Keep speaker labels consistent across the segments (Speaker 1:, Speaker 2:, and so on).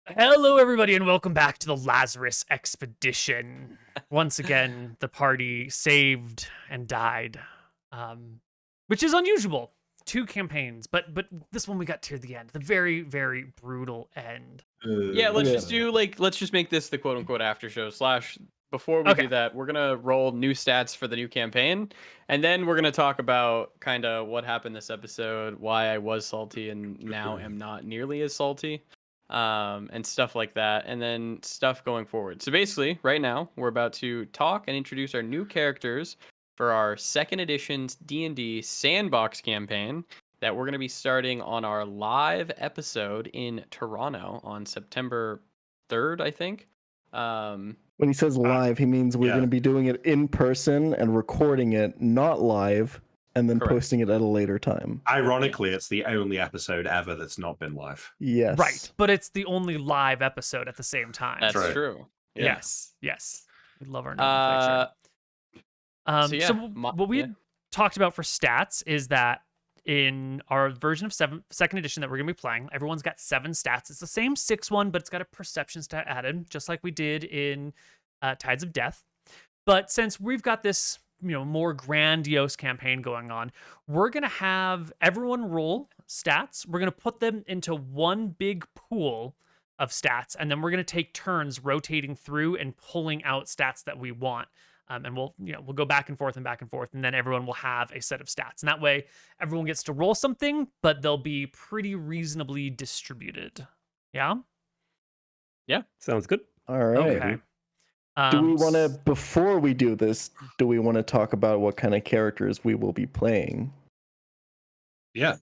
Speaker 1: Hello, everybody, and welcome back to the Lazarus Expedition. Once again, the party saved and died, which is unusual. 2 campaigns, but this one we got to the end, the very, very brutal end.
Speaker 2: Yeah, let's just make this the quote unquote after show slash. Before we do that, we're gonna roll new stats for the new campaign, and then we're gonna talk about kind of what happened this episode, why I was salty and now am not nearly as salty, and stuff like that, and then stuff going forward. So basically, right now we're about to talk and introduce our new characters for our second edition's D&D sandbox campaign that we're going to be starting on our live episode in Toronto on September 3rd, I think.
Speaker 3: When he says live, he means we're going to be doing it in person and recording it, not live, and then posting it at a later time.
Speaker 4: Ironically, it's the only episode ever that's not been live.
Speaker 3: Yes.
Speaker 1: Right, but it's the only live episode at the same time.
Speaker 2: That's true.
Speaker 1: Yeah. Yes. We love our nomenclature. So what we had talked about for stats is that in our version of second edition that we're going to be playing, everyone's got 7 stats. It's the same 6 one, but it's got a perception stat added, just like we did in Tides of Death. But since we've got this, more grandiose campaign going on, we're going to have everyone roll stats. We're going to put them into one big pool of stats, and then we're going to take turns rotating through and pulling out stats that we want. And we'll go back and forth, and then everyone will have a set of stats. And that way, everyone gets to roll something, but they'll be pretty reasonably distributed. Yeah?
Speaker 2: Yeah,
Speaker 5: sounds good.
Speaker 3: All right.
Speaker 1: Okay.
Speaker 3: Do we want to, before we do this, do we want to talk about what kind of characters we will be playing?
Speaker 4: Yeah.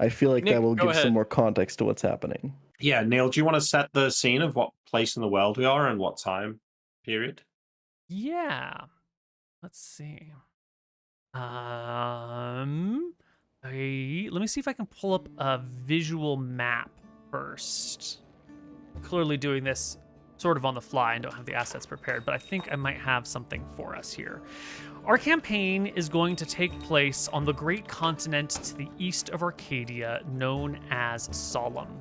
Speaker 3: I feel like
Speaker 2: Nick,
Speaker 3: that will give
Speaker 2: ahead.
Speaker 3: some more context to what's happening.
Speaker 4: Yeah, Neil, do you want to set the scene of what place in the world we are and what time period?
Speaker 1: Yeah. Let's see. Let me see if I can pull up a visual map first. Clearly doing this sort of on the fly and don't have the assets prepared, but I think I might have something for us here. Our campaign is going to take place on the great continent to the east of Arcadia known as Solemn.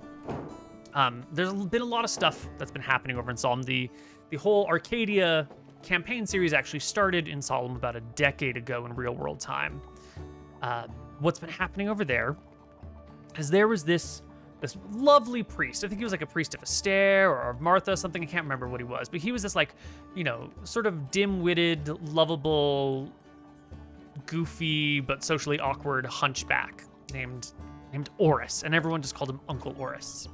Speaker 1: There's been a lot of stuff that's been happening over in Solemn. The whole Arcadia campaign series actually started in Solemn about a decade ago in real world time. What's been happening over there is there was this lovely priest. I think he was like a priest of Astaire or of Martha, something. I can't remember what he was, but he was this sort of dim-witted, lovable, goofy, but socially awkward hunchback named Oris, and everyone just called him Uncle Oris.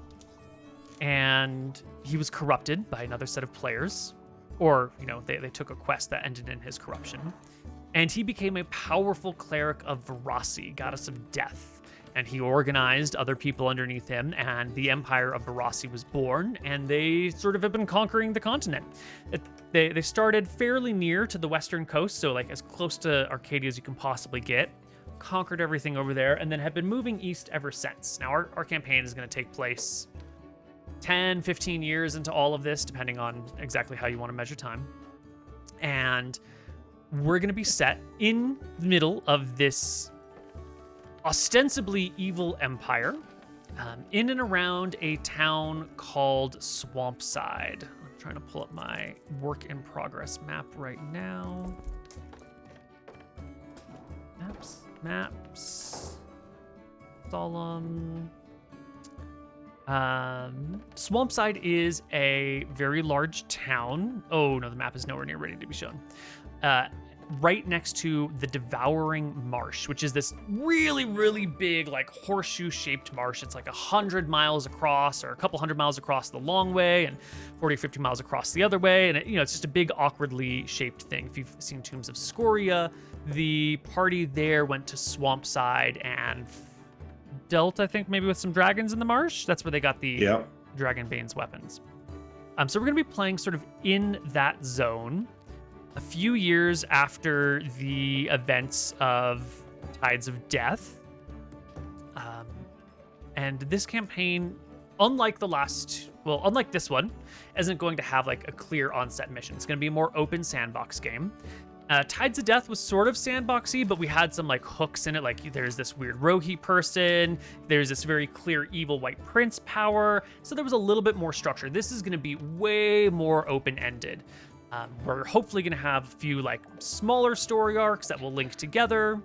Speaker 1: And he was corrupted by another set of players, or, they took a quest that ended in his corruption. And he became a powerful cleric of Verasi, goddess of death. And he organized other people underneath him, and the Empire of Verasi was born, and they sort of have been conquering the continent. They started fairly near to the western coast, so like as close to Arcadia as you can possibly get, conquered everything over there, and then have been moving east ever since. Now, our campaign is going to take place 10, 15 years into all of this, depending on exactly how you want to measure time. And we're going to be set in the middle of this ostensibly evil empire, in and around a town called Swampside. I'm trying to pull up my work in progress map right now. Maps. Solemn. Swampside is a very large town. Oh no, the map is nowhere near ready to be shown. Right next to the Devouring Marsh, which is this really, really big, like horseshoe-shaped marsh. It's like 100 miles across, or a couple 100 miles across the long way, and 40 or 50 miles across the other way. And it's just a big, awkwardly shaped thing. If you've seen Tombs of Scoria, the party there went to Swampside and dealt, I think, maybe with some dragons in the marsh. That's where they got the Dragonbane's weapons. So we're going to be playing sort of in that zone. A few years after the events of Tides of Death. And this campaign, unlike this one, isn't going to have like a clear onset mission. It's going to be a more open sandbox game. Tides of Death was sort of sandboxy, but we had some like hooks in it. Like there's this weird Rohi person, there's this very clear evil white prince power. So there was a little bit more structure. This is going to be way more open-ended. We're hopefully going to have a few like smaller story arcs that will link together.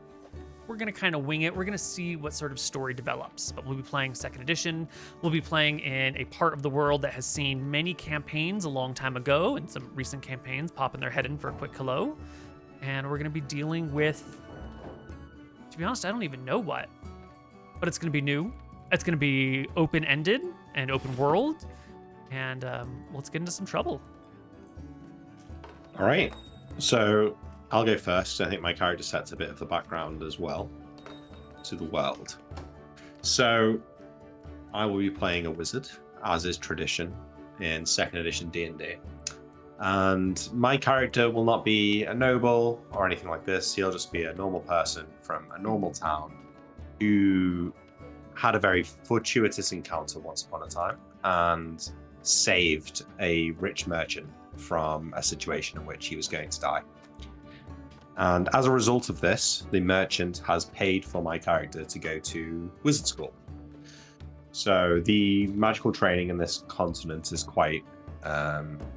Speaker 1: We're going to kind of wing it. We're going to see what sort of story develops. But we'll be playing 2nd edition. We'll be playing in a part of the world that has seen many campaigns a long time ago, and some recent campaigns popping their head in for a quick hello. And we're going to be dealing with, to be honest, I don't even know what. But it's going to be new. It's going to be open-ended and open world. And let's get into some trouble.
Speaker 4: All right. So I'll go first. I think my character sets a bit of the background as well to the world. So I will be playing a wizard, as is tradition in 2nd edition D&D. And my character will not be a noble or anything like this. He'll just be a normal person from a normal town who had a very fortuitous encounter once upon a time and saved a rich merchant from a situation in which he was going to die. And as a result of this, the merchant has paid for my character to go to wizard school. So the magical training in this continent is quite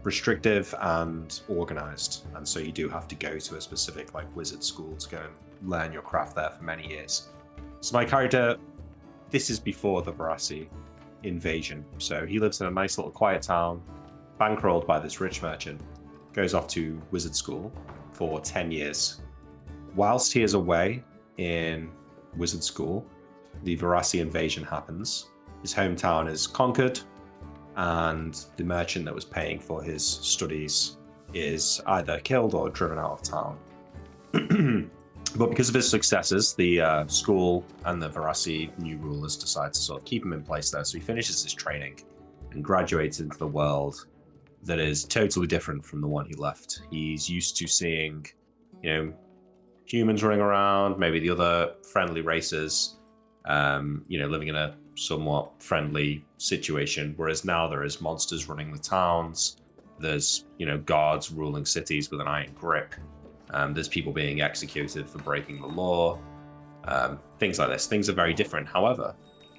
Speaker 4: restrictive and organized, and so you do have to go to a specific like wizard school to go and learn your craft there for many years. So my character, this is before the Varasi invasion, so he lives in a nice little quiet town, bankrolled by this rich merchant, goes off to wizard school for 10 years. Whilst he is away in wizard school, the Varasi invasion happens. His hometown is conquered, and the merchant that was paying for his studies is either killed or driven out of town. But because of his successes, the school and the Varasi new rulers decide to sort of keep him in place there. So he finishes his training and graduates into the world that is totally different from the one he left. He's used to seeing, humans running around, maybe the other friendly races, living in a somewhat friendly situation, whereas now there is monsters running the towns, there's guards ruling cities with an iron grip, there's people being executed for breaking the law, things like this. Things are very different. However,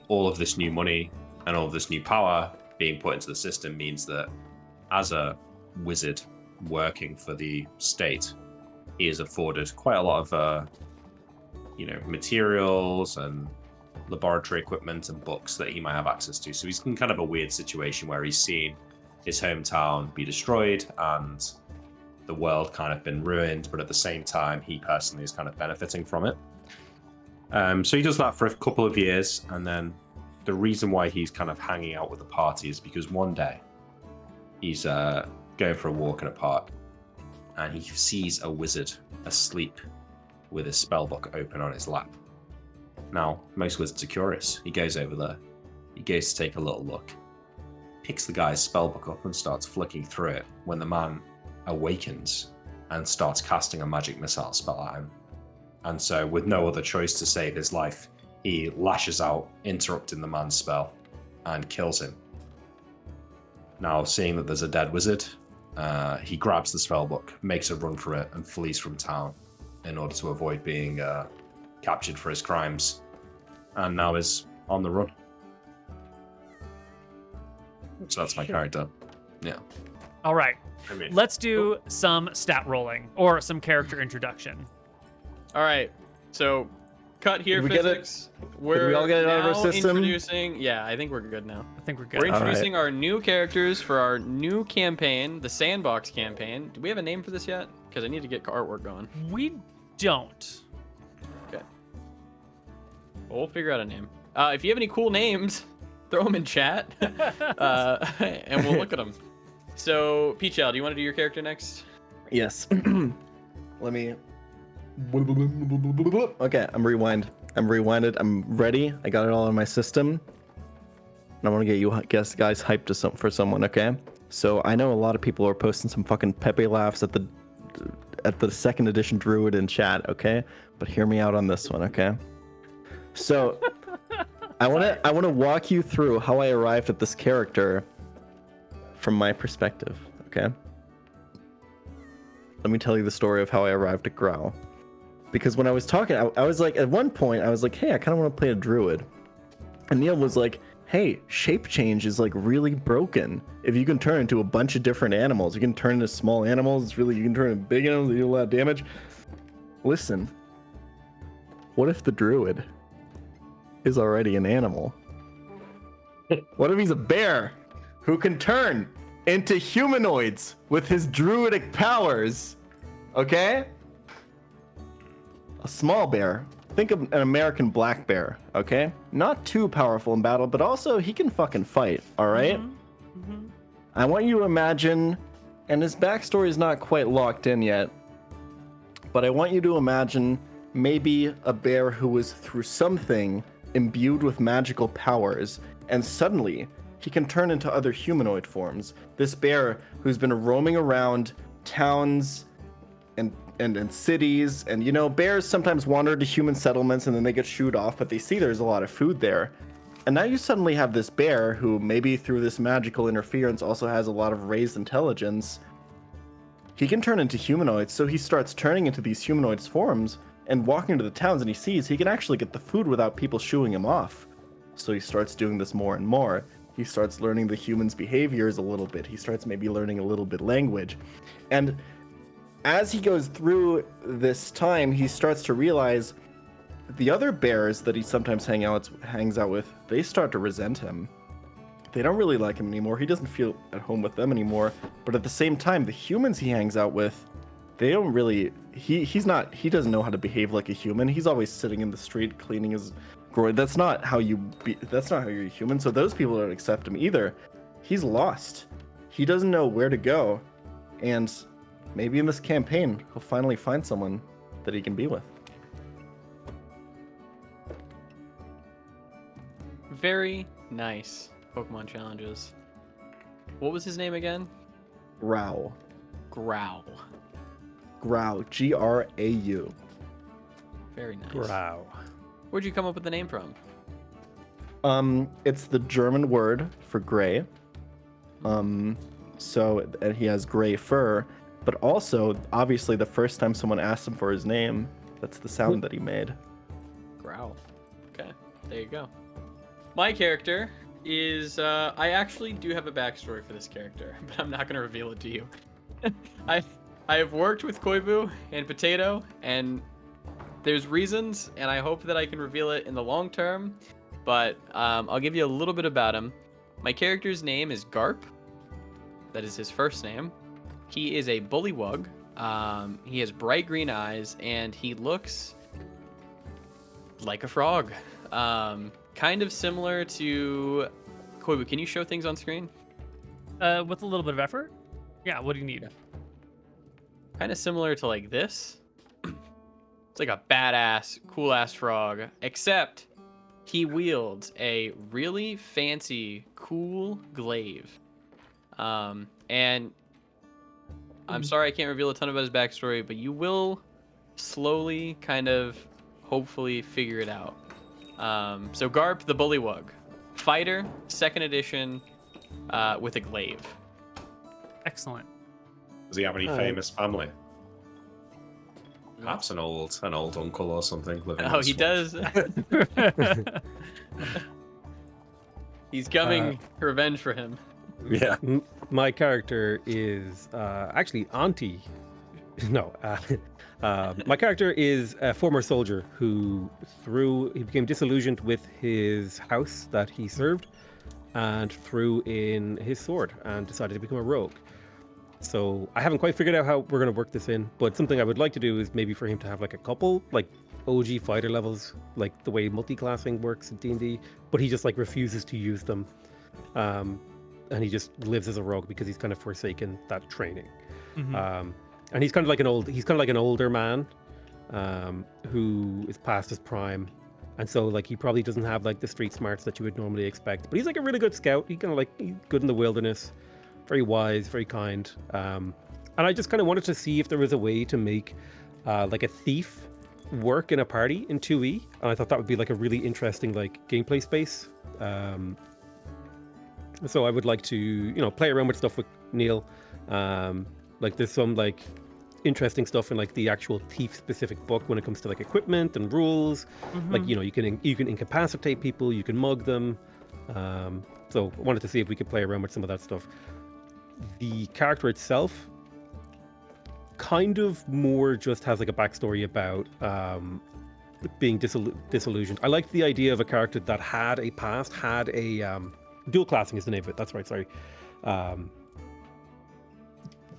Speaker 4: all of this new money and all of this new power being put into the system means that as a wizard working for the state, he is afforded quite a lot of materials and laboratory equipment and books that he might have access to. So he's in kind of a weird situation where he's seen his hometown be destroyed and the world kind of been ruined, but at the same time, he personally is kind of benefiting from it. So he does that for a couple of years, and then the reason why he's kind of hanging out with the party is because one day he's going for a walk in a park, and he sees a wizard asleep with his spellbook open on his lap. Now, most wizards are curious. He goes over there. He goes to take a little look. Picks the guy's spellbook up and starts flicking through it when the man awakens and starts casting a magic missile spell at him. And so, with no other choice to save his life, he lashes out, interrupting the man's spell, and kills him. Now, seeing that there's a dead wizard, he grabs the spellbook, makes a run for it, and flees from town in order to avoid being captured for his crimes, and now is on the run. So that's my character. Yeah.
Speaker 1: All right. Let's do some stat rolling or some character introduction.
Speaker 2: All right. So, cut here,
Speaker 3: Did we get it?
Speaker 2: physics.
Speaker 3: Did we all get it out of our
Speaker 2: now
Speaker 3: system?
Speaker 2: introducing. Yeah, I think we're good now.
Speaker 1: I think we're good.
Speaker 2: We're
Speaker 3: All right.
Speaker 2: introducing our new characters for our new campaign, the Sandbox campaign. Do we have a name for this yet? Because I need to get artwork going.
Speaker 1: We don't.
Speaker 2: Okay. Well, we'll figure out a name. If you have any cool names, throw them in chat, and we'll look at them. So, Peachel, do you want to do your character next?
Speaker 3: Yes. Let me. Okay, I'm rewinded. I'm ready. I got it all in my system. And I want to get you guys hyped for someone, okay? So I know a lot of people are posting some fucking Pepe laughs at the 2nd edition Druid in chat, okay? But hear me out on this one, okay? So I want to walk you through how I arrived at this character from my perspective, okay? let me tell you the story of how I arrived at Growl. Because when I was talking, I was like, at one point, I was like, hey, I kind of want to play a druid. And Neil was like, hey, shape change is like really broken. If you can turn into a bunch of different animals, you can turn into small animals. It's really, you can turn into big animals that do a lot of damage. Listen, what if the druid is already an animal? What if he's a bear who can turn into humanoids with his druidic powers? Okay? A small bear. Think of an American black bear, okay? Not too powerful in battle, but also he can fucking fight, all right? I want you to imagine, and his backstory is not quite locked in yet, but I want you to imagine maybe a bear who was through something imbued with magical powers, and suddenly he can turn into other humanoid forms. This bear who's been roaming around towns and cities, and you know, bears sometimes wander to human settlements and then they get shooed off, but they see there's a lot of food there. And now you suddenly have this bear who maybe through this magical interference also has a lot of raised intelligence. He can turn into humanoids, so he starts turning into these humanoids forms and walking into the towns, and he sees he can actually get the food without people shooing him off. So he starts doing this more and more. He starts learning the humans' behaviors a little bit. He starts maybe learning a little bit language. And as he goes through this time, he starts to realize the other bears that he sometimes hangs out with, they start to resent him. They don't really like him anymore. He doesn't feel at home with them anymore. But at the same time, the humans he hangs out with, they don't really, he doesn't know how to behave like a human. He's always sitting in the street cleaning his groin. That's not how you're a human. So those people don't accept him either. He's lost. He doesn't know where to go. And maybe in this campaign, he'll finally find someone that he can be with.
Speaker 2: Very nice Pokemon challenges. What was his name again?
Speaker 3: Growl.
Speaker 2: Growl.
Speaker 3: Growl. Grau.
Speaker 2: Very nice.
Speaker 5: Growl.
Speaker 2: Where'd you come up with the name from?
Speaker 3: It's the German word for gray. So and he has gray fur, but also obviously the first time someone asked him for his name, that's the sound that he made.
Speaker 2: Growl. Okay, there you go. My character is I actually do have a backstory for this character, but I'm not going to reveal it to you. I have worked with Koibu and Potato, and there's reasons, and I hope that I can reveal it in the long term, but I'll give you a little bit about him. My character's name is Garp. That is his first name. He is a bullywug. He has bright green eyes, and he looks like a frog. Kind of similar to Koibu. Can you show things on screen?
Speaker 1: With a little bit of effort. Yeah. What do you need?
Speaker 2: Kind of similar to like this. It's like a badass, cool ass frog, except he wields a really fancy, cool glaive. And I'm sorry I can't reveal a ton about his backstory, but you will slowly kind of hopefully figure it out. So Garp the Bullywug, fighter, 2nd edition, with a glaive.
Speaker 1: Excellent.
Speaker 4: Does he have any famous family? Perhaps an old uncle or something living.
Speaker 2: Oh, he does. He's coming revenge for him.
Speaker 4: Yeah.
Speaker 5: My character is actually Auntie. No. My character is a former soldier who he became disillusioned with his house that he served and threw in his sword and decided to become a rogue. So I haven't quite figured out how we're going to work this in, but something I would like to do is maybe for him to have like a couple like OG fighter levels, like the way multi-classing works in D&D, but he just like refuses to use them. And he just lives as a rogue because he's kind of forsaken that training.
Speaker 1: Mm-hmm.
Speaker 5: And he's kind of like an older man who is past his prime, and so like he probably doesn't have like the street smarts that you would normally expect, but he's like a really good scout. He's good in the wilderness, very wise, very kind. And I just kind of wanted to see if there was a way to make like a thief work in a party in 2E, and I thought that would be like a really interesting like gameplay space. So I would like to play around with stuff with Neil. Like there's some like interesting stuff in like the actual thief specific book when it comes to like equipment and rules. Like, you know, you can incapacitate people, you can mug them. So I wanted to see if we could play around with some of that stuff. The character itself kind of more just has like a backstory about being disillusioned. I liked the idea of a character that had a past, had a dual classing is the name of it. That's right. Sorry.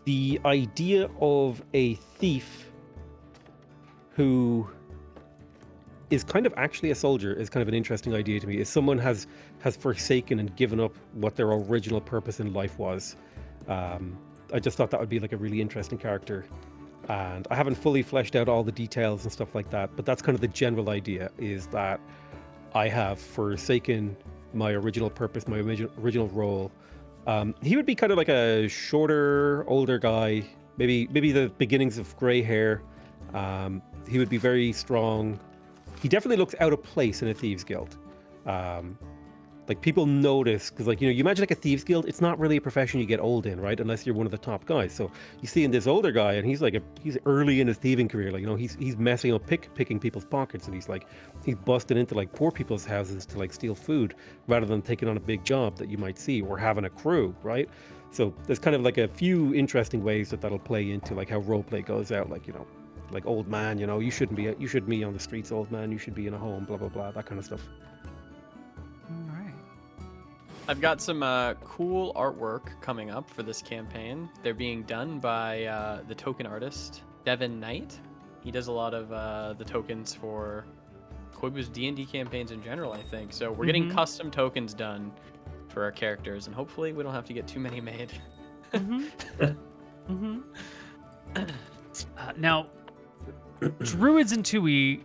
Speaker 5: The idea of a thief who is kind of actually a soldier is kind of an interesting idea to me. Is someone has forsaken and given up what their original purpose in life was. I just thought that would be like a really interesting character. And I haven't fully fleshed out all the details and stuff like that, but that's kind of the general idea, is that I have forsaken my original purpose, my original role. He would be kind of like a shorter, older guy, maybe the beginnings of gray hair. He would be very strong. He definitely looks out of place in a thieves guild. Like people notice, because like, you know, you imagine like a thieves guild, it's not really a profession you get old in, right? Unless you're one of the top guys. So you see in this older guy, and he's early in his thieving career. Like, you know, he's messing up, picking people's pockets, and he's busting into like poor people's houses to like steal food, rather than taking on a big job that you might see, or having a crew, right? So there's kind of like a few interesting ways that'll play into like how roleplay goes out. Like, you know, like old man, you know, you shouldn't be on the streets, old man. You should be in a home, blah blah blah, that kind of stuff.
Speaker 2: I've got some cool artwork coming up for this campaign. They're being done by the token artist, Devin Knight. He does a lot of the tokens for Koibu's D&D campaigns in general, I think. So we're getting custom tokens done for our characters, and hopefully we don't have to get too many made.
Speaker 1: Now, druids in 2E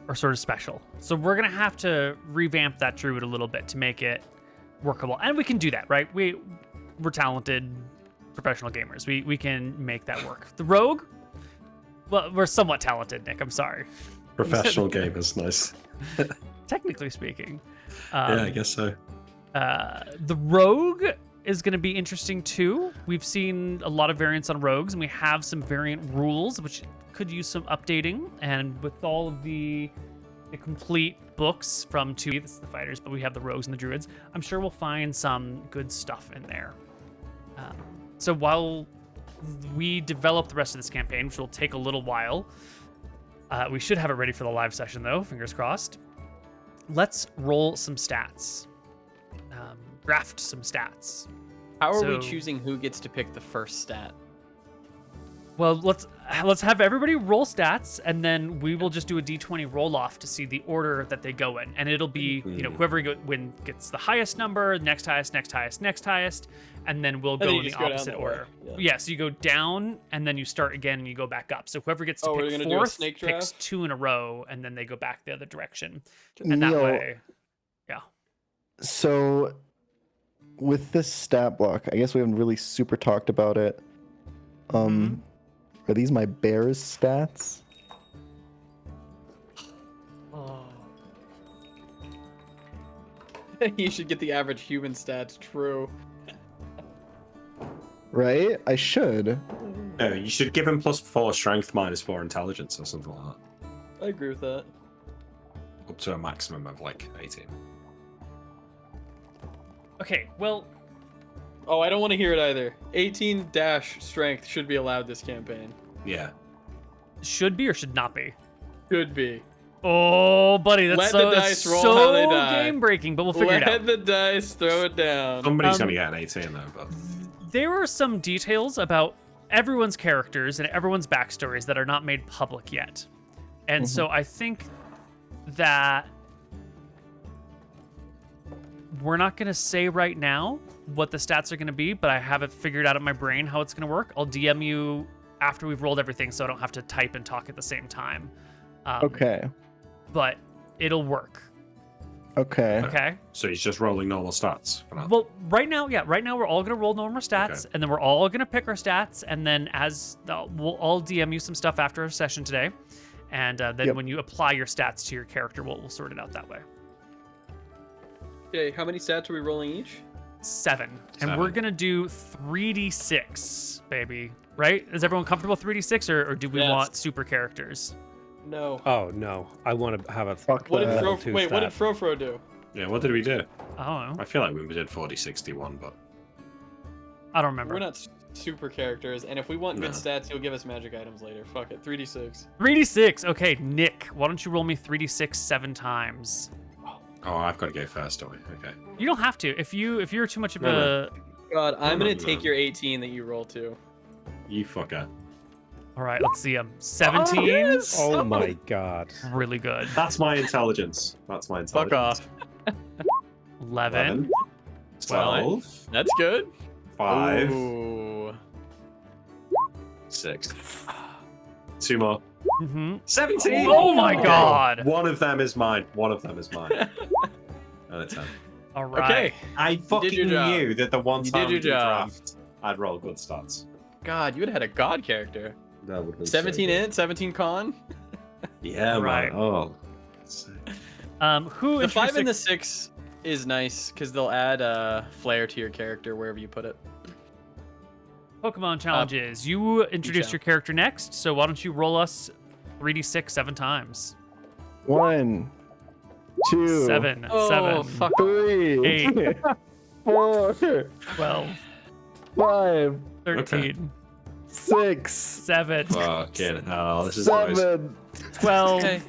Speaker 1: are sort of special. So we're going to have to revamp that druid a little bit to make it workable. And we can do that, right? We're talented professional gamers. We can make that work. The rogue, well, we're somewhat talented, Nick. I'm sorry.
Speaker 4: Professional gamers, nice.
Speaker 1: Technically speaking.
Speaker 4: Yeah, I guess so.
Speaker 1: The rogue is going to be interesting too. We've seen a lot of variants on rogues, and we have some variant rules, which could use some updating. And with all of the complete books from 2E, this is the fighters, but we have the rogues and the druids, I'm sure we'll find some good stuff in there. So while we develop the rest of this campaign, which will take a little while, we should have it ready for the live session though, fingers crossed. Let's roll some stats. Draft some stats.
Speaker 2: How are we choosing who gets to pick the first stat?
Speaker 1: Well, let's have everybody roll stats, and then we will just do a d20 roll off to see the order that they go in, and it'll be whoever gets the highest number, next highest, and then we'll go in the opposite order. Yeah, so you go down, and then you start again, and you go back up. So whoever gets to pick fourth picks 2 in a row, and then they go back the other direction, and that way, yeah.
Speaker 3: So with this stat block, I guess we haven't really super talked about it. Are these my bears stats?
Speaker 2: Oh. You should get the average human stats, true.
Speaker 3: Right? I should.
Speaker 4: No, you should give him +4 strength, -4 intelligence, or something like that.
Speaker 2: I agree with that.
Speaker 4: Up to a maximum of like 18.
Speaker 1: Okay, well...
Speaker 2: Oh, I don't want to hear it either. 18 dash strength should be allowed this campaign.
Speaker 4: Yeah.
Speaker 1: Should be or should not be?
Speaker 2: Should be.
Speaker 1: Oh, buddy, that's
Speaker 2: Let the dice roll how they die.
Speaker 1: game breaking, but we'll figure it out.
Speaker 2: Let the dice throw it down.
Speaker 4: Somebody's gonna get an 18 though, but
Speaker 1: there are some details about everyone's characters and everyone's backstories that are not made public yet. And so I think that we're not going to say right now what the stats are going to be, but I have it figured out in my brain how it's going to work. I'll DM you after we've rolled everything so I don't have to type and talk at the same time.
Speaker 3: Okay.
Speaker 1: But it'll work.
Speaker 3: Okay.
Speaker 1: Okay.
Speaker 4: so he's just rolling normal stats for now.
Speaker 1: Well, right now we're all going to roll normal stats, and then we're all going to pick our stats, and then we'll all DM you some stuff after our session today. And then when you apply your stats to your character, we'll sort it out that way.
Speaker 2: Okay, how many stats are we rolling each?
Speaker 1: 7. And we're
Speaker 4: 7.
Speaker 1: going to do 3d6, baby. Right? Is everyone comfortable with 3d6, or do we
Speaker 2: Yes.
Speaker 1: want super characters?
Speaker 2: No.
Speaker 5: Oh no, I want to have a.
Speaker 3: Fuck
Speaker 2: What did
Speaker 3: that.
Speaker 5: level
Speaker 2: Fro?
Speaker 5: two
Speaker 2: Wait, what did
Speaker 5: stat.
Speaker 2: Frofro do?
Speaker 4: Yeah, what did we do?
Speaker 1: I don't know.
Speaker 4: I feel like we did 4061, but
Speaker 1: I don't remember.
Speaker 2: We're not super characters, and if we want good
Speaker 4: No.
Speaker 2: stats, you'll give us magic items later. Fuck it, 3d6.
Speaker 1: 3d6. Okay, Nick, why don't you roll me 3d6 7 times?
Speaker 4: oh, I've got to go first, don't we? Okay.
Speaker 1: You don't have to. If you're too much of
Speaker 4: No,
Speaker 1: a
Speaker 2: God, I'm
Speaker 4: No,
Speaker 2: gonna
Speaker 4: no,
Speaker 2: take
Speaker 4: no.
Speaker 2: your 18 that you roll too.
Speaker 4: You fucker.
Speaker 1: All right, let's see 17.
Speaker 5: Oh my god.
Speaker 1: Really good.
Speaker 4: That's my intelligence. That's my intelligence.
Speaker 2: Fuck off.
Speaker 1: 11.
Speaker 4: 12.
Speaker 2: That's good.
Speaker 4: 5.
Speaker 2: Ooh.
Speaker 4: 6. 2 more.
Speaker 1: Mm-hmm.
Speaker 4: 17.
Speaker 1: Oh my god.
Speaker 4: One of them is mine. One of them is mine. And it's 10.
Speaker 1: All right.
Speaker 2: Okay.
Speaker 4: I fucking
Speaker 2: your job.
Speaker 4: knew that the one
Speaker 2: You
Speaker 4: time
Speaker 2: did your
Speaker 4: we
Speaker 2: job.
Speaker 4: draft, I'd roll good stats.
Speaker 2: God, you would have had a god character.
Speaker 4: That would have been
Speaker 2: 17
Speaker 4: so good.
Speaker 2: int, 17 con.
Speaker 4: Yeah,
Speaker 1: Right.
Speaker 4: man. Oh. Sick.
Speaker 1: Who
Speaker 2: The 5 and the
Speaker 1: introduced
Speaker 2: 6 is nice because they'll add flair to your character wherever you put it.
Speaker 1: Pokemon challenges? You introduced
Speaker 2: challenge.
Speaker 1: your character next, so why don't you roll us 3d6 7 times?
Speaker 3: 1, 2,
Speaker 1: 7,
Speaker 2: Oh,
Speaker 1: 7,
Speaker 2: fuck.
Speaker 3: 3,
Speaker 1: 8,
Speaker 3: 4,
Speaker 1: 12,
Speaker 3: 5,
Speaker 1: 13,
Speaker 3: 6,
Speaker 1: 7,
Speaker 4: Fucking hell. This is nice.
Speaker 3: 7.
Speaker 1: 12.
Speaker 2: Okay,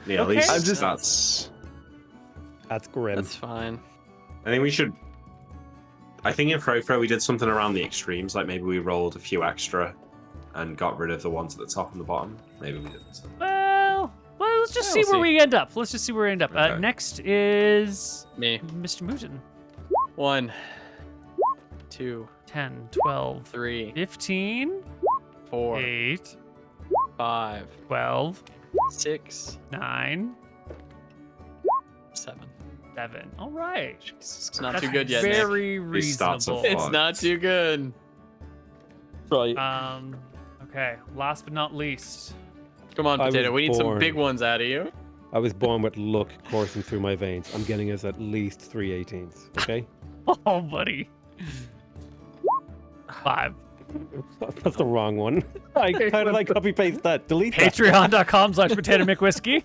Speaker 4: Yeah, at
Speaker 1: Okay.
Speaker 4: least
Speaker 3: I'm just-
Speaker 4: that's.
Speaker 5: That's grim.
Speaker 2: that's fine.
Speaker 4: I think we should. I think in Frofro we did something around the extremes, like maybe we rolled a few extra and got rid of the ones at the top and the bottom. Maybe we did this.
Speaker 1: Well, let's just
Speaker 2: Yeah,
Speaker 1: see
Speaker 2: we'll
Speaker 1: where
Speaker 2: see.
Speaker 1: we end up. Let's just see where we end up.
Speaker 4: Okay.
Speaker 1: Next is
Speaker 2: Me.
Speaker 1: MrMouton.
Speaker 2: 1, 2,
Speaker 1: 10, 12,
Speaker 2: 3,
Speaker 1: 15,
Speaker 2: 4,
Speaker 1: 8,
Speaker 2: 5,
Speaker 1: 12,
Speaker 2: 6,
Speaker 1: 9,
Speaker 2: 7.
Speaker 1: 7. All right.
Speaker 2: It's not
Speaker 1: That's
Speaker 2: too good yet. Nick.
Speaker 1: Very
Speaker 4: These stats are
Speaker 1: reasonable.
Speaker 2: It's
Speaker 4: fucked.
Speaker 2: not too good.
Speaker 5: Right.
Speaker 1: Okay. Last but not least.
Speaker 2: Come on,
Speaker 5: I was
Speaker 2: Potato. We need some
Speaker 5: born.
Speaker 2: big ones out of you.
Speaker 5: I was born with luck coursing through my veins. I'm getting us at least 3 18s. Okay.
Speaker 1: Oh, buddy. 5.
Speaker 5: That's the wrong one. I kind of like copy paste that. Delete that.
Speaker 1: Patreon.com/PotatoMcWhiskey.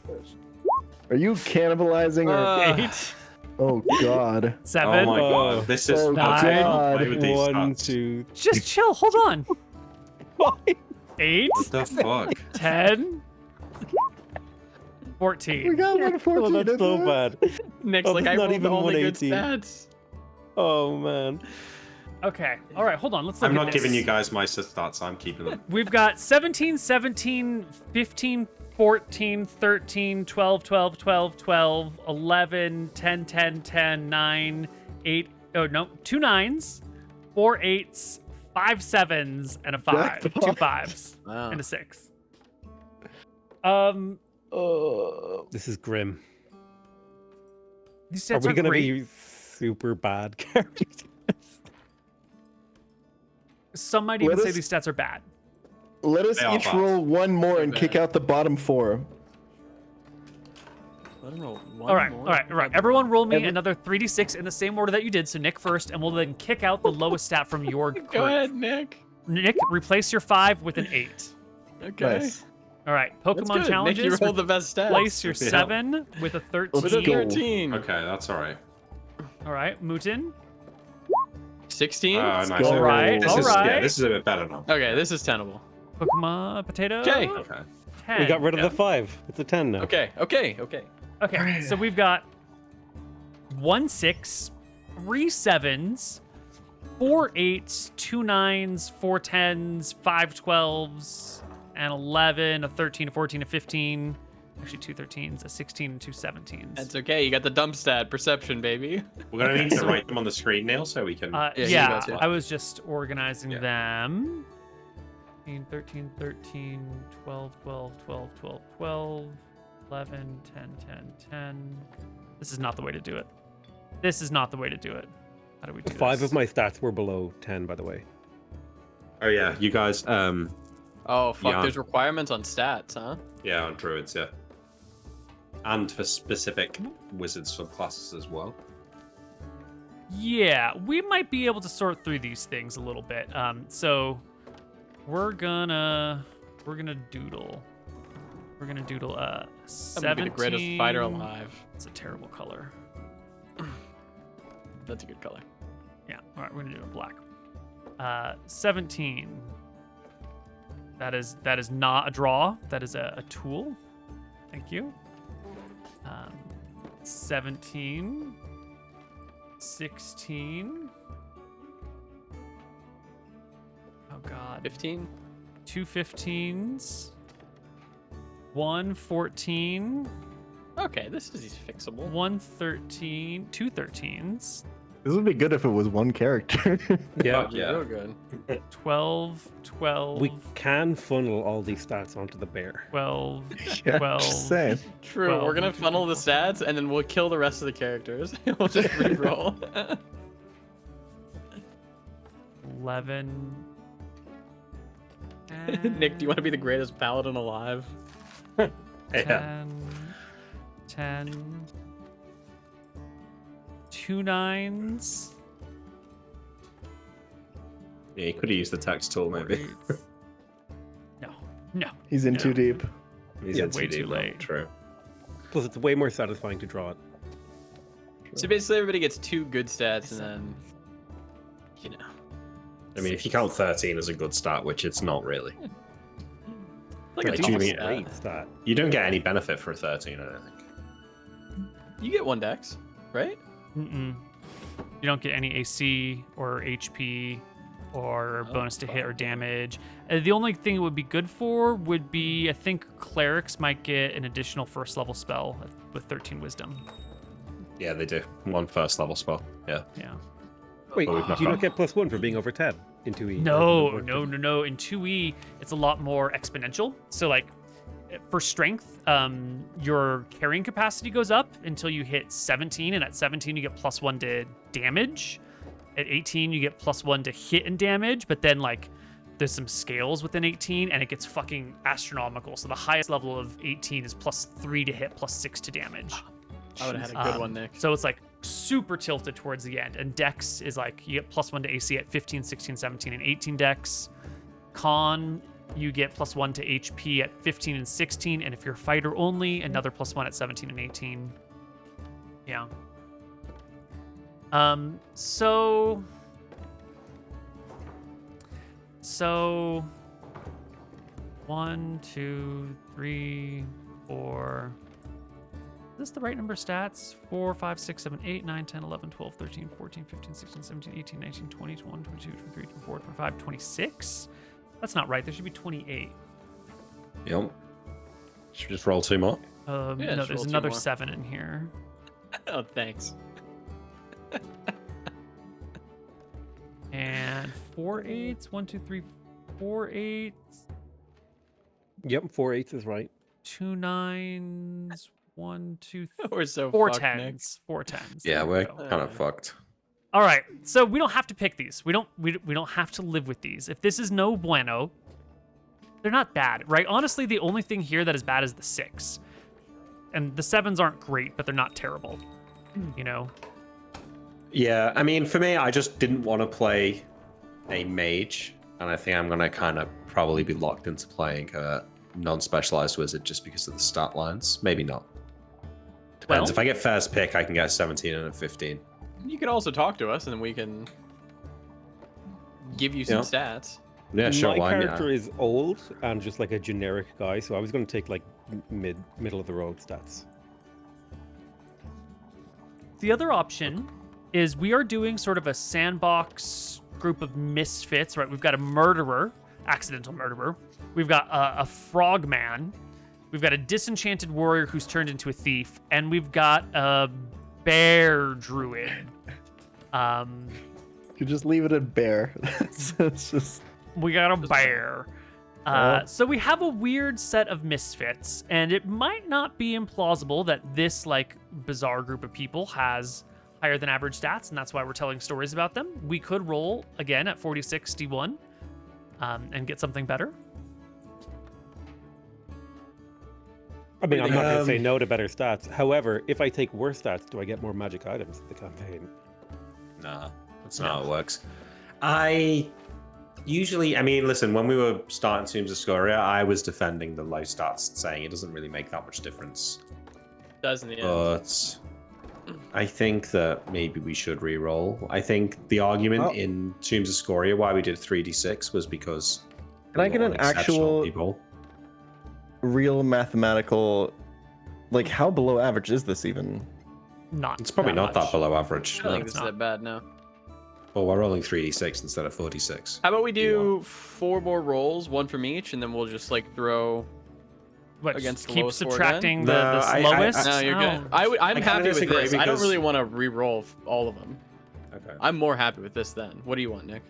Speaker 3: Are you cannibalizing or?
Speaker 1: 8,
Speaker 3: Oh God.
Speaker 1: 7.
Speaker 4: Oh my
Speaker 5: Oh.
Speaker 4: god, this is.
Speaker 3: Oh
Speaker 4: I do not
Speaker 3: God.
Speaker 4: play with these
Speaker 5: 1,
Speaker 4: stats.
Speaker 5: 2,
Speaker 1: Just chill. Hold on. 8,
Speaker 4: What the fuck?
Speaker 1: 10,
Speaker 3: We
Speaker 1: 14.
Speaker 3: got 114.
Speaker 5: Oh, that's so
Speaker 3: didn't we?
Speaker 5: bad.
Speaker 2: Nick's
Speaker 5: Oh,
Speaker 2: like,
Speaker 5: that's
Speaker 2: I
Speaker 5: not
Speaker 2: rolled
Speaker 5: even
Speaker 2: only good
Speaker 5: 118.
Speaker 2: stats.
Speaker 5: Oh man.
Speaker 1: Okay. All right. Hold on. Let's look
Speaker 4: I'm
Speaker 1: at
Speaker 4: not
Speaker 1: this.
Speaker 4: giving you guys my stats. I'm keeping them.
Speaker 1: We've got 17, 17, 15, 14, 13, 12, 12, 12, 12, 11, 10, 10, 10, 9, 8. Oh, no. 2 9s, 4 8s, 5 7s, and a 5. 2
Speaker 3: Jackpot.
Speaker 1: 5s,
Speaker 2: Wow.
Speaker 1: and a 6.
Speaker 5: This is grim.
Speaker 1: These
Speaker 5: Are
Speaker 1: stats
Speaker 5: we
Speaker 1: are
Speaker 5: gonna
Speaker 1: great.
Speaker 5: be super bad characters?
Speaker 1: Some might even
Speaker 3: Let
Speaker 1: say
Speaker 3: us-
Speaker 1: these stats are bad.
Speaker 3: Let us
Speaker 4: They are
Speaker 3: each
Speaker 4: bad.
Speaker 3: roll one more and kick
Speaker 2: bad.
Speaker 3: out the bottom 4.
Speaker 2: Let him roll one
Speaker 1: All right.
Speaker 2: more.
Speaker 1: All right. All right. Everyone roll me
Speaker 3: Every-
Speaker 1: another 3d6 in the same order that you did. So Nick first, and we'll then kick out the lowest stat from your group.
Speaker 2: Go ahead, Nick.
Speaker 1: Nick, replace your 5 with an 8.
Speaker 2: Okay.
Speaker 3: Nice.
Speaker 1: All right.
Speaker 2: That's
Speaker 1: Pokemon
Speaker 2: good.
Speaker 1: challenges.
Speaker 2: Nick, you rolled the best stats.
Speaker 1: Replace your
Speaker 4: Yeah.
Speaker 1: 7 with a 13.
Speaker 2: With a
Speaker 3: Let's go.
Speaker 2: 13.
Speaker 4: Okay, that's alright.
Speaker 1: All right, Mutin.
Speaker 2: 16?
Speaker 4: Nice.
Speaker 3: go.
Speaker 1: All right,
Speaker 4: This
Speaker 1: all
Speaker 4: is,
Speaker 1: right.
Speaker 4: Yeah, this is a bit better now.
Speaker 2: Okay, this is tenable.
Speaker 1: Pokemon Potato.
Speaker 2: Okay.
Speaker 4: Okay.
Speaker 1: 10.
Speaker 5: We got rid of
Speaker 2: Yeah.
Speaker 5: the 5. It's a 10 now.
Speaker 2: Okay, okay, okay.
Speaker 1: Okay, so we've got 1 6, 3 7s, 4 8s, 2 9s, 4 10s, 5 12s, and 11, a 13, a 14, a 15. Actually, 2 13s, a 16, and 2 17s.
Speaker 2: That's okay. You got the dump stat. Perception, baby.
Speaker 4: We're gonna need to write them on the screen, Neil, so we can.
Speaker 1: Yeah,
Speaker 2: Yeah, you got it.
Speaker 1: I was just organizing
Speaker 4: Yeah.
Speaker 1: them. 13, 13, 12, 12, 12, 12, 12, 11, 10, 10, 10. This is not the way to do it. This is not the way to do it. How do we do
Speaker 5: 5
Speaker 1: this?
Speaker 5: of my stats were below 10, by the way.
Speaker 4: Oh yeah, you guys.
Speaker 2: Oh, fuck.
Speaker 4: Yeah.
Speaker 2: There's requirements on stats, huh?
Speaker 4: Yeah, on druids, yeah. And for specific wizard subclasses as well.
Speaker 1: Yeah, we might be able to sort through these things a little bit. So we're gonna doodle. We're gonna doodle 17.
Speaker 2: I'm gonna be the greatest fighter alive.
Speaker 1: It's a terrible color.
Speaker 2: That's a good color.
Speaker 1: Yeah. All right, we're gonna do a black. 17. That is not a draw. That is a tool. Thank you. 17. 16. Oh God.
Speaker 2: 15.
Speaker 1: 2 15s. 1 14.
Speaker 2: Okay, this is fixable.
Speaker 1: 1 13. 2 13s.
Speaker 3: This would be good if it was one character.
Speaker 5: Yeah.
Speaker 2: Fuck yeah, real good.
Speaker 1: 12 12.
Speaker 5: We can funnel all these stats onto the bear.
Speaker 1: 12
Speaker 3: Yeah,
Speaker 1: 12.
Speaker 3: just saying.
Speaker 2: True.
Speaker 1: Well,
Speaker 2: we're gonna funnel the stats, and then we'll kill the rest of the characters. We'll just re-roll.
Speaker 1: 11.
Speaker 2: Nick, do you want to be the greatest paladin alive?
Speaker 4: Yeah.
Speaker 1: 10. 2 9s.
Speaker 4: Yeah, you could have used the text tool, maybe.
Speaker 1: No.
Speaker 3: He's in too deep.
Speaker 4: He's
Speaker 1: Yeah,
Speaker 4: in
Speaker 1: way too
Speaker 4: deep now.
Speaker 1: late.
Speaker 4: True.
Speaker 5: Plus, it's way more satisfying to draw it.
Speaker 2: So basically, everybody gets 2 good stats, and then, you know.
Speaker 4: I mean, if you count 13 as a good stat, which it's not really.
Speaker 2: Like
Speaker 4: Like,
Speaker 2: a
Speaker 4: do you
Speaker 2: top
Speaker 4: mean-
Speaker 2: stat.
Speaker 5: Great stat.
Speaker 4: You don't get any benefit for a 13, I don't think.
Speaker 2: You get 1 dex, right?
Speaker 1: Mm-mm. You don't get any AC or HP or bonus to hit or damage. The only thing it would be good for would be, I think clerics might get an additional first level spell with 13 wisdom.
Speaker 4: Yeah, they do. 1 first level spell. Yeah.
Speaker 1: Yeah.
Speaker 5: Wait,
Speaker 4: But we've
Speaker 5: do
Speaker 4: not
Speaker 5: you
Speaker 4: got-
Speaker 5: not get +1 for being over 10 in 2E?
Speaker 1: No. In 2E, it's a lot more exponential. So like for strength, your carrying capacity goes up until you hit 17, and at 17 you get +1 to damage. At 18 you get +1 to hit and damage, but then like there's some scales within 18 and it gets fucking astronomical. So the highest level of 18 is +3 to hit, +6 to damage.
Speaker 2: I would have had a good one, Nick.
Speaker 1: So it's like super tilted towards the end. And Dex is like you get +1 to AC at 15, 16, 17, and 18 Dex. Con, you get +1 to HP at 15 and 16. And if you're fighter only, another +1 at 17 and 18. Yeah. So 1, 2, 3, 4. Is this the right number of stats? 4, 5, 6, 7, 8, 9, 10, 11, 12, 13, 14, 15, 16, 17, 18, 19, 20, 21, 22, 23, 24, 25, 26? That's not right. There should be 28.
Speaker 4: Yep. Should we just roll 2 more?
Speaker 2: Yeah,
Speaker 1: No,
Speaker 2: just roll
Speaker 1: there's
Speaker 2: 2
Speaker 1: another
Speaker 2: more.
Speaker 1: 7 in here.
Speaker 2: Oh, thanks.
Speaker 1: And 4 8s. 1, 2, 3, 4 8s.
Speaker 5: Yep, 4 8s is right.
Speaker 1: 2 9s. 1, 2,
Speaker 2: We're so
Speaker 1: 4
Speaker 2: fucked, Nick.
Speaker 1: 10s. 4 10s.
Speaker 4: Yeah,
Speaker 1: There we
Speaker 4: we're
Speaker 1: go.
Speaker 4: kind of fucked.
Speaker 1: All right, so we don't have to pick these. We don't have to live with these. If this is no bueno, they're not bad, right? Honestly, the only thing here that is bad is the 6, and the 7s aren't great, but they're not terrible. You know,
Speaker 4: Yeah, I mean, for me, I just didn't want to play a mage, and I think I'm going to kind of probably be locked into playing a non-specialized wizard just because of the stat lines. Maybe not. Depends.
Speaker 1: Well-
Speaker 4: If I get first pick, I can get a 17 and a 15.
Speaker 2: You can also talk to us, and then we can give you some
Speaker 4: Yeah.
Speaker 2: stats.
Speaker 4: Yeah, sure.
Speaker 5: My
Speaker 4: Why
Speaker 5: character
Speaker 4: not?
Speaker 5: is old and just like a generic guy, so I was going to take like middle of the road stats.
Speaker 1: the other option is we are doing sort of a sandbox group of misfits, right? We've got a murderer, accidental murderer. We've got a frogman. We've got a disenchanted warrior who's turned into a thief, and we've got a bear druid.
Speaker 3: You just leave it at bear. It's just
Speaker 1: We got a bear. So we have a weird set of misfits, and it might not be implausible that this like bizarre group of people has higher than average stats, and that's why we're telling stories about them. We could roll again at 46 D1 and get something better.
Speaker 5: I mean, I'm not going to say
Speaker 4: Um,
Speaker 5: no to better stats. However, if I take worse stats, do I get more magic items in the campaign?
Speaker 4: Nah, that's not how it works. I mean, listen, when we were starting Tombs of Scoria, I was defending the low stats, saying it doesn't really make that much difference.
Speaker 2: Doesn't it?
Speaker 4: But I think that maybe we should re-roll. I think the argument in Tombs of Scoria why we did 3d6 was because
Speaker 3: Can I get an actual
Speaker 4: people.
Speaker 3: real mathematical, like how below average is this even?
Speaker 1: Not.
Speaker 4: It's probably not
Speaker 1: much.
Speaker 4: that below average.
Speaker 2: I don't think
Speaker 1: it's
Speaker 2: this is that bad now.
Speaker 4: Well, we're rolling 3d6 instead of 46.
Speaker 2: How about we do 4 more rolls, 1 from each, and then we'll just like throw
Speaker 1: What,
Speaker 2: against the
Speaker 1: keep
Speaker 2: lowest score
Speaker 1: subtracting
Speaker 4: then?
Speaker 1: the
Speaker 4: No, I-
Speaker 1: slowest?
Speaker 2: No, you're good.
Speaker 1: Oh.
Speaker 2: I'm
Speaker 4: I
Speaker 2: happy
Speaker 4: kinda
Speaker 2: with
Speaker 4: disagree
Speaker 2: this. I don't
Speaker 4: because-
Speaker 2: really want to re-roll all of them.
Speaker 4: Okay.
Speaker 2: I'm more happy with this then. What do you want, Nick?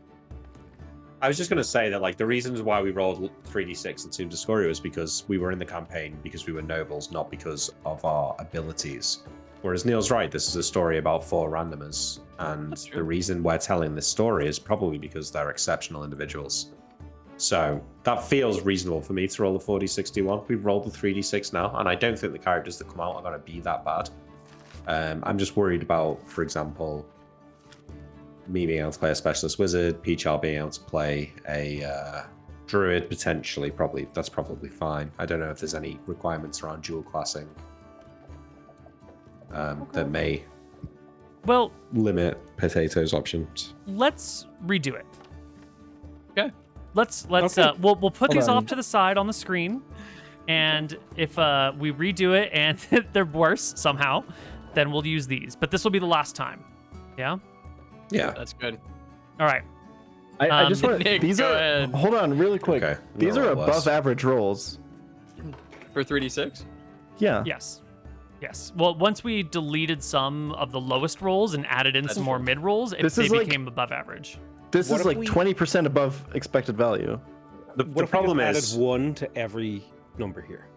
Speaker 4: I was just going to say that, like, the reasons why we rolled 3d6 in Tombs of Scoria was because we were in the campaign because we were nobles, not because of our abilities. Whereas Neil's right, this is a story about 4 randomers, and
Speaker 2: That's true.
Speaker 4: the reason we're telling this story is probably because they're exceptional individuals. So that feels reasonable for me to roll the 4061. We've rolled the 3d6 now, and I don't think the characters that come out are going to be that bad. I'm just worried about, for example, me being able to play a specialist wizard, Peachal being able to play a druid potentially. That's probably fine. I don't know if there's any requirements around dual classing that may
Speaker 1: Well,
Speaker 4: limit Potato's options.
Speaker 1: let's redo it.
Speaker 2: Okay.
Speaker 1: Let's
Speaker 5: Okay.
Speaker 1: we'll put these
Speaker 3: on.
Speaker 1: off to the side on the screen, and if we redo it and they're worse somehow, then we'll use these. But this will be the last time. Yeah.
Speaker 4: Yeah.
Speaker 2: That's good.
Speaker 1: All right.
Speaker 3: I just want
Speaker 2: Nick,
Speaker 3: these
Speaker 2: go
Speaker 3: are
Speaker 2: ahead.
Speaker 3: hold on really quick.
Speaker 4: Okay,
Speaker 3: These
Speaker 4: no,
Speaker 3: are
Speaker 4: less.
Speaker 3: above average rolls.
Speaker 2: For 3d6?
Speaker 3: Yeah.
Speaker 1: Yes. Yes. Well, once we deleted some of the lowest rolls and added in some more mid rolls,
Speaker 3: This
Speaker 1: they
Speaker 3: is like-
Speaker 1: became above average.
Speaker 3: This
Speaker 5: What
Speaker 3: is
Speaker 5: if
Speaker 3: like
Speaker 5: we-
Speaker 3: 20% above expected value.
Speaker 4: The
Speaker 5: What if we
Speaker 4: problem
Speaker 5: just
Speaker 4: is
Speaker 5: added 1 to every number here?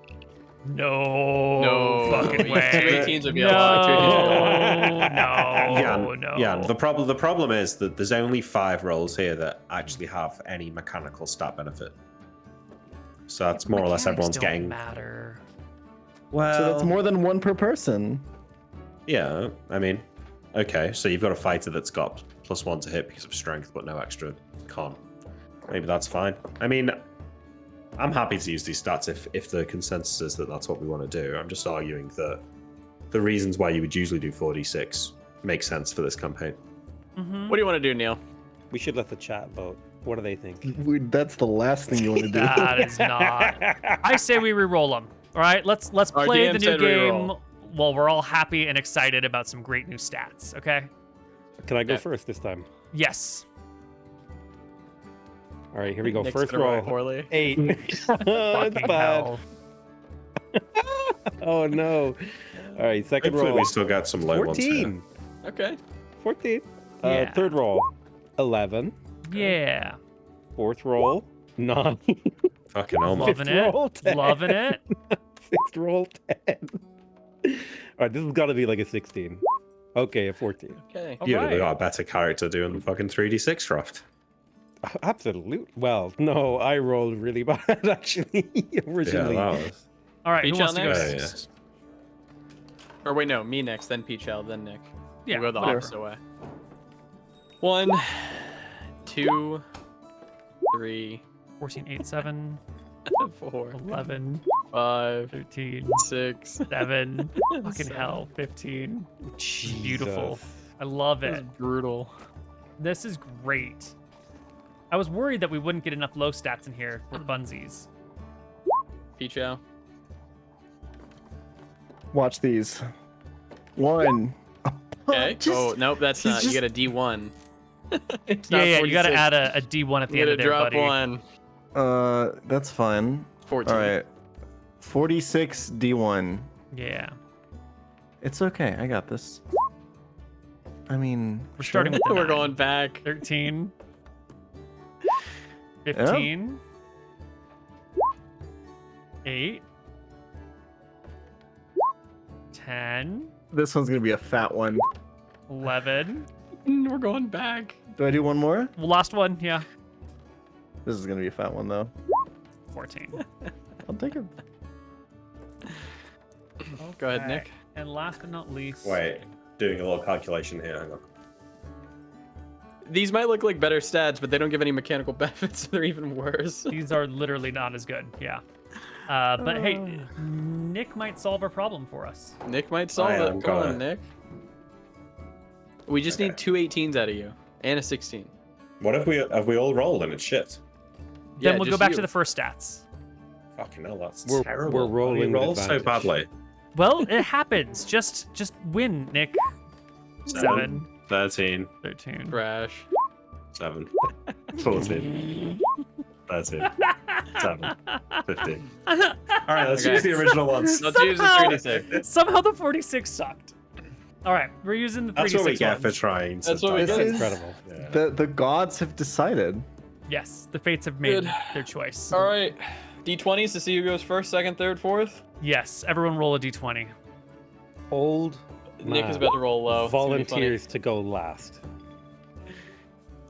Speaker 1: No, fucking way.
Speaker 2: 218s would be
Speaker 1: no,
Speaker 2: a lot. 218s would be a lot.
Speaker 1: no.
Speaker 4: yeah. The problem is that there's only 5 rolls here that actually have any mechanical stat benefit. So that's more or less
Speaker 1: Mechanics
Speaker 4: everyone's
Speaker 1: don't
Speaker 4: getting.
Speaker 1: matter.
Speaker 4: Well,
Speaker 3: So that's more than one per person.
Speaker 4: Yeah, I mean, okay, so you've got a fighter that's got +1 to hit because of strength, but no extra con. Maybe that's fine. I mean, I'm happy to use these stats if the consensus is that that's what we want to do. I'm just arguing that the reasons why you would usually do 46 make sense for this campaign.
Speaker 1: Mm-hmm.
Speaker 2: What do you want to do, Neil?
Speaker 5: We should let the chat vote. What do they think?
Speaker 3: That's the last thing you want to do.
Speaker 1: That is not. I say we re-roll them. All right, let's
Speaker 2: Our
Speaker 1: play
Speaker 2: DM
Speaker 1: the new
Speaker 2: said
Speaker 1: game
Speaker 2: re-roll.
Speaker 1: while we're all happy and excited about some great new stats. Okay?
Speaker 5: Can I go
Speaker 2: Yeah.
Speaker 5: first this time?
Speaker 1: Yes.
Speaker 5: All right, here we go.
Speaker 2: Nick's
Speaker 5: First
Speaker 2: gonna roll
Speaker 5: roll.
Speaker 2: poorly.
Speaker 5: 8. It's
Speaker 1: Fucking
Speaker 5: bad.
Speaker 1: hell.
Speaker 5: Oh no. All right, second
Speaker 4: Hopefully
Speaker 5: roll.
Speaker 4: we still got some low ones here.
Speaker 5: 14.
Speaker 2: Okay.
Speaker 5: 14.
Speaker 1: Yeah.
Speaker 5: Third roll. 11.
Speaker 1: Yeah.
Speaker 5: Fourth roll. 9.
Speaker 4: Fucking hell, man.
Speaker 1: Loving
Speaker 5: Fifth
Speaker 1: it.
Speaker 5: roll, 10.
Speaker 1: Loving it.
Speaker 5: Sixth roll 10. All right, this has got to be like a 16. Okay, a 14.
Speaker 2: Okay.
Speaker 1: All
Speaker 4: You would have
Speaker 1: right.
Speaker 4: got a better character doing the fucking 3d6 draft.
Speaker 5: Absolutely. Well, no, I rolled really bad actually originally.
Speaker 4: Yeah, that was.
Speaker 1: All right, who
Speaker 2: Peach
Speaker 1: wants
Speaker 2: on
Speaker 1: to go
Speaker 2: next?
Speaker 1: next?
Speaker 2: Or wait, no, me next, then Peachal, then Nick.
Speaker 1: Yeah,
Speaker 2: We'll go the
Speaker 1: whatever.
Speaker 2: opposite way. 1, 2, 3,
Speaker 1: 14, 8, 7,
Speaker 2: 4,
Speaker 1: 11,
Speaker 2: 5,
Speaker 1: 13,
Speaker 2: 6.
Speaker 1: 7. Fucking hell, 15. Beautiful.
Speaker 5: Jesus.
Speaker 1: I love
Speaker 2: This is
Speaker 1: it.
Speaker 2: brutal.
Speaker 1: This is great. I was worried that we wouldn't get enough low stats in here for funsies.
Speaker 2: Peachal.
Speaker 3: Watch these. 1.
Speaker 2: Okay.
Speaker 3: Just-
Speaker 2: Oh, nope, that's
Speaker 3: he's
Speaker 2: not.
Speaker 3: just-
Speaker 2: You get a D1. It's
Speaker 1: Yeah,
Speaker 2: not
Speaker 1: yeah, you got to
Speaker 2: 46.
Speaker 1: add a D1 at the
Speaker 2: You
Speaker 1: end
Speaker 2: gotta
Speaker 1: of there,
Speaker 2: drop
Speaker 1: buddy.
Speaker 2: 1.
Speaker 3: That's fine.
Speaker 2: 14.
Speaker 3: All right. 46 D1.
Speaker 1: Yeah.
Speaker 3: It's okay. I got this. I mean,
Speaker 1: We're starting with the
Speaker 2: We're
Speaker 1: 9.
Speaker 2: going back.
Speaker 1: 13. 15. 8. 10.
Speaker 3: this one's gonna be a fat one.
Speaker 1: 11.
Speaker 2: We're going back.
Speaker 3: Do I do one more?
Speaker 1: Well, last one, yeah.
Speaker 3: This is gonna be a fat one though.
Speaker 1: 14.
Speaker 3: I'll take it.
Speaker 2: Go ahead,
Speaker 1: Okay.
Speaker 2: Nick.
Speaker 1: And last but not least.
Speaker 4: Wait, doing a little calculation here. Hang on.
Speaker 2: These might look like better stats, but they don't give any mechanical benefits, so they're even worse.
Speaker 1: These are literally not as good. Yeah. But hey, Nick might solve our problem for us.
Speaker 2: Nick might solve
Speaker 4: I
Speaker 2: it.
Speaker 4: am
Speaker 2: Come
Speaker 4: gonna-
Speaker 2: on, Nick. We just need 2 18s out of you and a 16.
Speaker 4: What if we all rolled and it's shit?
Speaker 1: Then we'll go
Speaker 2: just
Speaker 1: back
Speaker 2: you.
Speaker 1: to the first stats.
Speaker 4: Fucking hell, that's
Speaker 5: We're
Speaker 4: terrible.
Speaker 5: rolling
Speaker 4: We
Speaker 5: with
Speaker 4: roll so
Speaker 5: advantage.
Speaker 4: badly.
Speaker 1: Well, it happens. Just win, Nick. 7,
Speaker 4: 13,
Speaker 1: 13.
Speaker 2: Trash.
Speaker 4: 7, 14, 13, 7, 15. All right, let's
Speaker 2: Okay.
Speaker 4: use the original ones.
Speaker 2: Let's use the
Speaker 1: Somehow-
Speaker 2: 36.
Speaker 1: Somehow the 46 sucked. All right, we're using the 36
Speaker 4: That's what we get for
Speaker 1: ones.
Speaker 4: trying to.
Speaker 2: That's what we
Speaker 3: This
Speaker 2: get.
Speaker 3: is
Speaker 5: Incredible.
Speaker 4: Yeah.
Speaker 3: the gods have decided.
Speaker 1: Yes, the fates have made
Speaker 2: Good.
Speaker 1: their choice.
Speaker 2: All right. D20s to see who goes first, second, third, fourth.
Speaker 1: Yes, everyone roll a d20.
Speaker 5: Old
Speaker 2: Nick is
Speaker 5: man
Speaker 2: about to roll low. It's gonna be funny.
Speaker 5: volunteers to go last.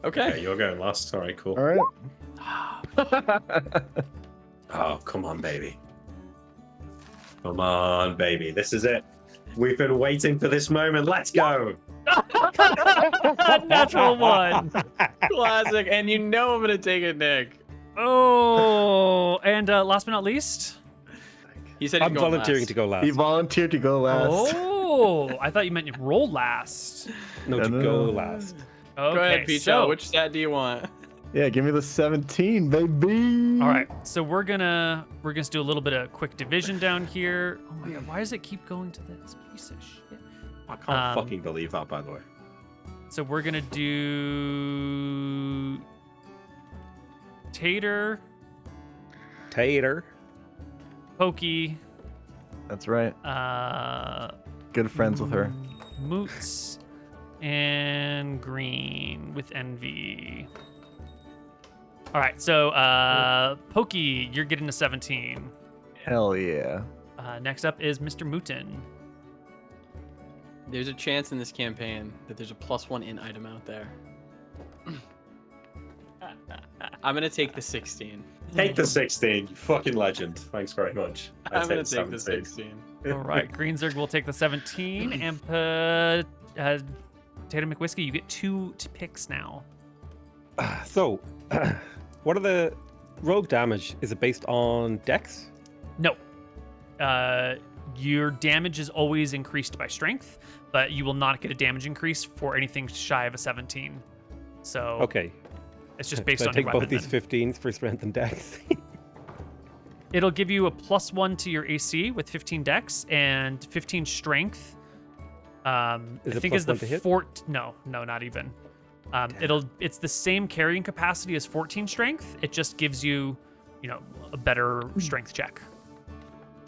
Speaker 2: Okay.
Speaker 4: Okay, you're going last. All right, cool.
Speaker 3: All right.
Speaker 4: Oh, come on, baby. Come on, baby. This is it. We've been waiting for this moment. Let's go.
Speaker 1: Natural 1.
Speaker 2: Classic. And you know I'm going to take it, Nick.
Speaker 1: Oh, and last but not least.
Speaker 2: He said he's
Speaker 5: I'm
Speaker 2: going
Speaker 5: volunteering
Speaker 2: last.
Speaker 5: to go last.
Speaker 3: He volunteered to go last.
Speaker 1: Oh, I thought you meant you roll last.
Speaker 5: No,
Speaker 3: No,
Speaker 5: to
Speaker 3: no,
Speaker 5: go
Speaker 3: no.
Speaker 5: last.
Speaker 1: Okay,
Speaker 2: Go ahead, Picho.
Speaker 1: so
Speaker 2: Which stat do you want?
Speaker 3: Yeah, give me the 17, baby.
Speaker 1: all right, so we're gonna do a little bit of quick division down here. Oh my god, why does it keep going to this piece of shit?
Speaker 4: I can't
Speaker 1: Um,
Speaker 4: fucking believe that, by the way.
Speaker 1: So we're gonna do Tater,
Speaker 5: Tater.
Speaker 1: Pokey,
Speaker 3: That's right. Good friends with her.
Speaker 1: Moots, and Green with Envy. All right, so Pokey, you're getting a 17.
Speaker 3: Hell yeah.
Speaker 1: Next up is MrMouton.
Speaker 2: There's a chance in this campaign that there's a +1 in item out there. I'm going to take the 16.
Speaker 4: Take the 16, you fucking legend. Thanks very much.
Speaker 2: I'm going to take the 16.
Speaker 1: All right, Greenzerg will take the 17, and PotatoMcWhiskey, you get 2 picks now.
Speaker 5: So, what are the rogue damage? Is it based on dex?
Speaker 1: No. Your damage is always increased by strength, but you will not get a damage increase for anything shy of a 17. So
Speaker 5: Okay.
Speaker 1: it's just based
Speaker 5: So I
Speaker 1: on your
Speaker 5: take
Speaker 1: weapon.
Speaker 5: both these
Speaker 1: then.
Speaker 5: 15s for strength and dex.
Speaker 1: It'll give you a +1 to your AC with 15 dex and 15 strength. I
Speaker 5: Is it
Speaker 1: think is the
Speaker 5: +1 to hit?
Speaker 1: no, not even. It's the same carrying capacity as 14 strength. It just gives you, a better strength check.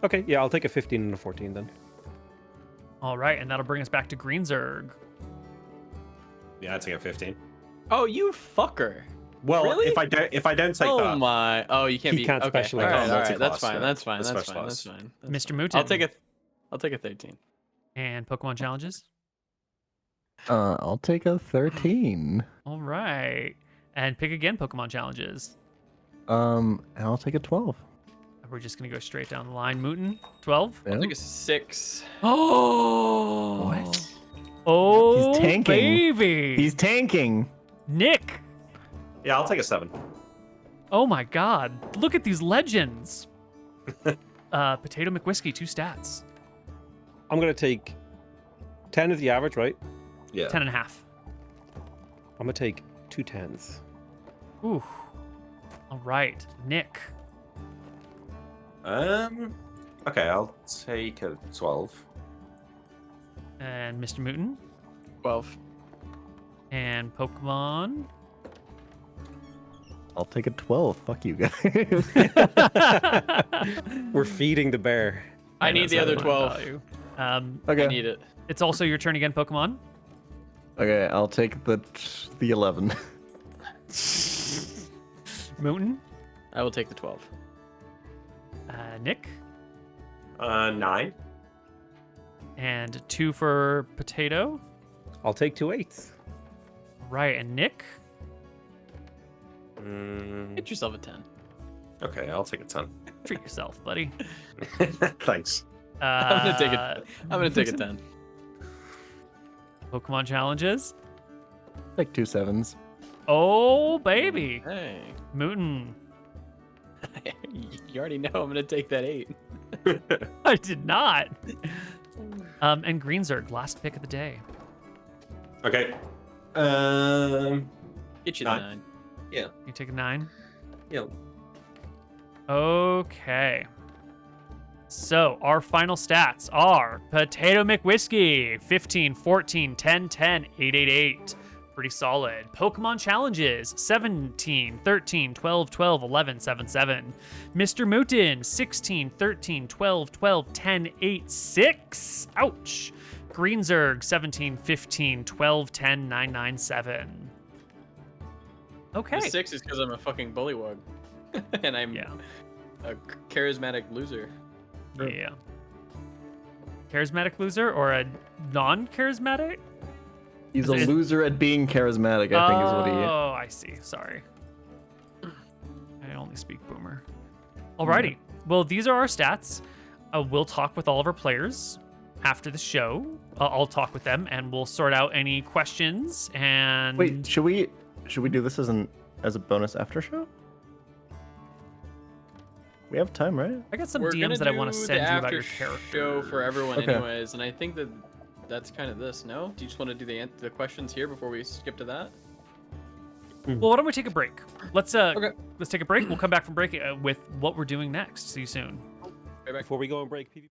Speaker 5: Okay, yeah, I'll take a 15 and a 14 then.
Speaker 1: All right, and that'll bring us back to Greenzerg.
Speaker 4: Yeah, I take a 15.
Speaker 2: Oh, you fucker.
Speaker 4: Well,
Speaker 2: Really?
Speaker 4: if I don't take
Speaker 2: Oh
Speaker 4: that,
Speaker 2: my. Oh, you can't
Speaker 5: He
Speaker 2: be.
Speaker 5: can't
Speaker 2: okay.
Speaker 5: specialize.
Speaker 2: All right,
Speaker 4: Oh,
Speaker 2: all right.
Speaker 4: multi-class,
Speaker 2: That's fine.
Speaker 4: yeah.
Speaker 2: That's fine.
Speaker 4: The
Speaker 2: That's
Speaker 4: special
Speaker 2: fine. That's
Speaker 4: class.
Speaker 2: fine. That's
Speaker 1: Mr.
Speaker 2: fine.
Speaker 1: Mouton.
Speaker 2: I'll take a 13.
Speaker 1: And Pokemon challenges.
Speaker 3: I'll take a 13.
Speaker 1: All right. And pick again Pokemon challenges.
Speaker 3: And I'll take a 12.
Speaker 1: We're just going to go straight down the line. Mouton, 12.
Speaker 3: Yeah.
Speaker 2: I'll take a 6.
Speaker 1: Oh!
Speaker 3: What?
Speaker 1: Oh,
Speaker 3: He's tanking.
Speaker 1: baby!
Speaker 3: He's tanking.
Speaker 1: Nick!
Speaker 4: yeah, I'll take a 7.
Speaker 1: Oh my god. Look at these legends. PotatoMcWhiskey, 2 stats.
Speaker 5: I'm going to take 10 is the average, right?
Speaker 4: Yeah.
Speaker 1: 10 and a half.
Speaker 5: I'm going to take 2 10s.
Speaker 1: Ooh. All right. Nick.
Speaker 4: Okay, I'll take a 12.
Speaker 1: And Mr. Mouton.
Speaker 2: 12.
Speaker 1: And Pokemon.
Speaker 3: I'll take a 12. Fuck you guys.
Speaker 5: We're feeding the bear.
Speaker 2: I need the other 12.
Speaker 1: Value.
Speaker 2: I
Speaker 3: Okay.
Speaker 2: need it.
Speaker 1: It's also your turn again, Pokemon.
Speaker 3: Okay, I'll take the 11.
Speaker 1: Mouton.
Speaker 2: I will take the 12.
Speaker 1: Nick.
Speaker 4: 9.
Speaker 1: And 2 for Potato.
Speaker 5: I'll take 2 8s.
Speaker 1: Right, and Nick.
Speaker 2: Get yourself a 10.
Speaker 4: Okay, I'll take a 10.
Speaker 1: Treat yourself, buddy.
Speaker 4: Thanks.
Speaker 2: I'm gonna take it. I'm gonna take a 10.
Speaker 1: Pokemon challenges.
Speaker 3: Like 2 7s.
Speaker 1: Oh, baby.
Speaker 2: Hey,
Speaker 1: Mootin.
Speaker 2: you already know I'm gonna take that 8.
Speaker 1: I did not. And Greenzerg, last pick of the day.
Speaker 4: Okay.
Speaker 2: Get you the
Speaker 4: 9.
Speaker 2: 9.
Speaker 4: Yeah.
Speaker 1: You take a 9.
Speaker 4: Yeah.
Speaker 1: Okay. So our final stats are PotatoMcWhiskey, 15, 14, 10, 10, 8, 8, 8. Pretty solid. Pokemon challenges, 17, 13, 12, 12, 11, 7, 7. MrMouton, 16, 13, 12, 12, 10, 8, 6. Ouch. Greenzerg, 17, 15, 12, 10, 9, 9, 7. Okay.
Speaker 2: The 6 is because I'm a fucking bullywug. And I'm
Speaker 1: Yeah.
Speaker 2: a charismatic loser.
Speaker 1: Yeah. Charismatic loser or a non-charismatic?
Speaker 3: He's a
Speaker 1: Is it-
Speaker 3: loser at being charismatic, I think is what he.
Speaker 1: Oh, I see. Sorry. I only speak boomer. Alrighty. Well, these are our stats. We'll talk with all of our players after the show. I'll talk with them and we'll sort out any questions and
Speaker 3: Wait, should we do this as a bonus after show? We have time, right?
Speaker 1: I got some
Speaker 2: We're
Speaker 1: DMs
Speaker 2: gonna
Speaker 1: that I want
Speaker 2: do
Speaker 1: to
Speaker 2: the
Speaker 1: send you about
Speaker 2: after
Speaker 1: your character.
Speaker 2: show for everyone
Speaker 3: Okay.
Speaker 2: anyways, and I think that's kind of this, no? Do you just want to do the questions here before we skip to that?
Speaker 1: Well, why don't we take a break? Let's
Speaker 2: Okay.
Speaker 1: take a break. We'll come back from break with what we're doing next. See you soon.
Speaker 2: Right back.
Speaker 5: Before we go on break, PvP.